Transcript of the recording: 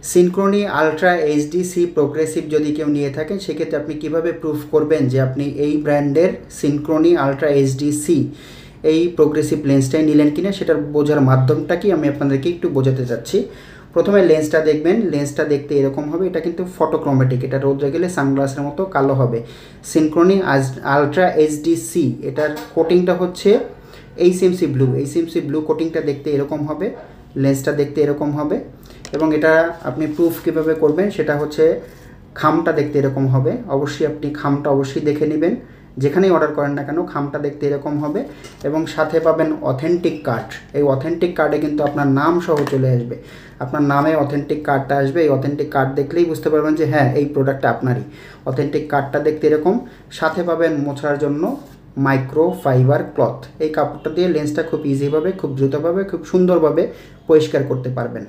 সিনক্রোনি ultra HD C progressive যদি কেউ নিয়ে থাকেন সেক্ষেত্রে আপনি কিভাবে প্রুফ করবেন যে আপনি এই ব্র্যান্ডের সিনক্রোনি আলট্রা এইচডি সি এই প্রোগ্রেসিভ লেন্সটাই নিলেন কিনা সেটার বোঝার মাধ্যমটা কি আমি আপনাদেরকে একটু বোঝাতে চাচ্ছি। প্রথমে লেন্সটা দেখবেন, লেন্সটা দেখতে এরকম হবে, এটা কিন্তু ফটোক্রোমেটিক, এটা রোদে গেলে সানগ্লাসের মতো কালো হবে। সিনক্রোনি আলট্রা এইচডি সি এটার কোটিংটা হচ্ছে এইচএমসি ব্লু, এইচএমসি ব্লু কোটিংটা দেখতে এরকম হবে, লেন্সটা দেখতে এরকম হবে। এবং এটা আপনি প্রুফ কীভাবে করবেন সেটা হচ্ছে খামটা দেখতে এরকম হবে, অবশ্যই আপনি খামটা অবশ্যই দেখে নেবেন, যেখানেই অর্ডার করেন না কেন খামটা দেখতে এরকম হবে। এবং সাথে পাবেন অথেন্টিক কার্ড, এই অথেন্টিক কার্ডে কিন্তু আপনার নাম সহ চলে আসবে, আপনার নামে অথেন্টিক কার্ডটা আসবে। এই অথেন্টিক কার্ড দেখলেই বুঝতে পারবেন যে হ্যাঁ এই প্রোডাক্টটা আপনারই। অথেন্টিক কার্ডটা দেখতে এরকম, সাথে পাবেন মোছার জন্য মাইক্রো ফাইবার ক্লথ, এই কাপড়টা দিয়ে লেন্সটা খুব ইজিভাবে, খুব দ্রুতভাবে, খুব সুন্দরভাবে পরিষ্কার করতে পারবেন।